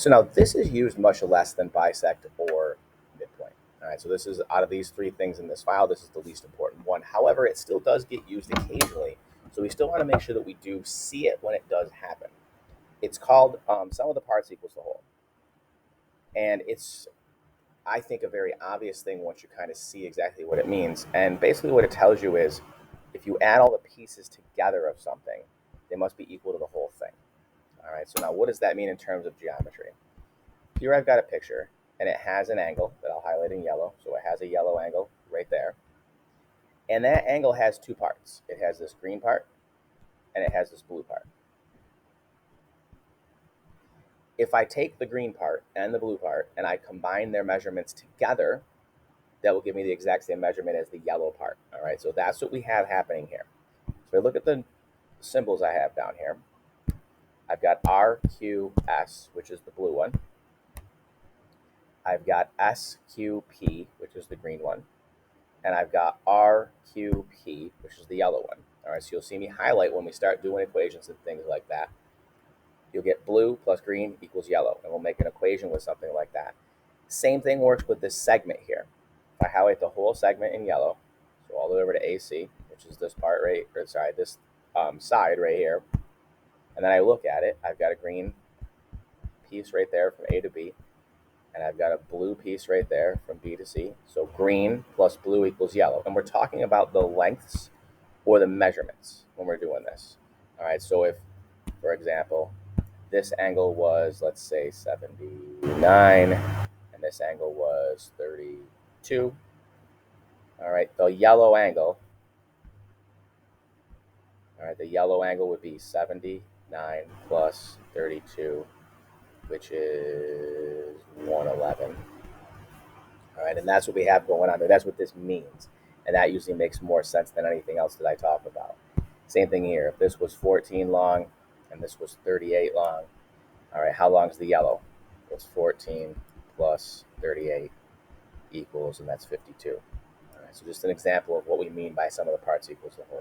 So now this is used much less than bisect or midpoint. All right, so this is out of these three things in this file, this is the least important one. However, it still does get used occasionally, so we still want to make sure that we do see it when it does happen. It's called sum of the parts equals the whole. And it's, I think, a very obvious thing once you kind of see exactly what it means. And basically what it tells you is if you add all the pieces together of something, they must be equal to the whole thing. All right, so now what does that mean in terms of geometry? Here I've got a picture, and it has an angle that I'll highlight in yellow. So it has a yellow angle right there. And that angle has two parts. It has this green part, and it has this blue part. If I take the green part and the blue part, and I combine their measurements together, that will give me the exact same measurement as the yellow part. All right, so that's what we have happening here. So look at the symbols I have down here. I've got RQS, which is the blue one. I've got SQP, which is the green one. And I've got RQP, which is the yellow one. All right, so you'll see me highlight when we start doing equations and things like that. You'll get blue plus green equals yellow, and we'll make an equation with something like that. Same thing works with this segment here. If I highlight the whole segment in yellow, so all the way over to AC, which is this part right, or sorry, this side right here, and then I look at it, I've got a green piece right there from A to B, and I've got a blue piece right there from B to C. So green plus blue equals yellow. And we're talking about the lengths or the measurements when we're doing this. All right, so if, for example, this angle was, let's say, 79, and this angle was 32. All right, the yellow angle, would be 79 plus 32, which is 111. All right, and that's what we have going on there. That's what this means. And that usually makes more sense than anything else that I talk about. Same thing here. If this was 14 long and this was 38 long, all right, how long is the yellow? It's 14 plus 38 equals, and that's 52. All right, so just an example of what we mean by sum of the parts equals the whole.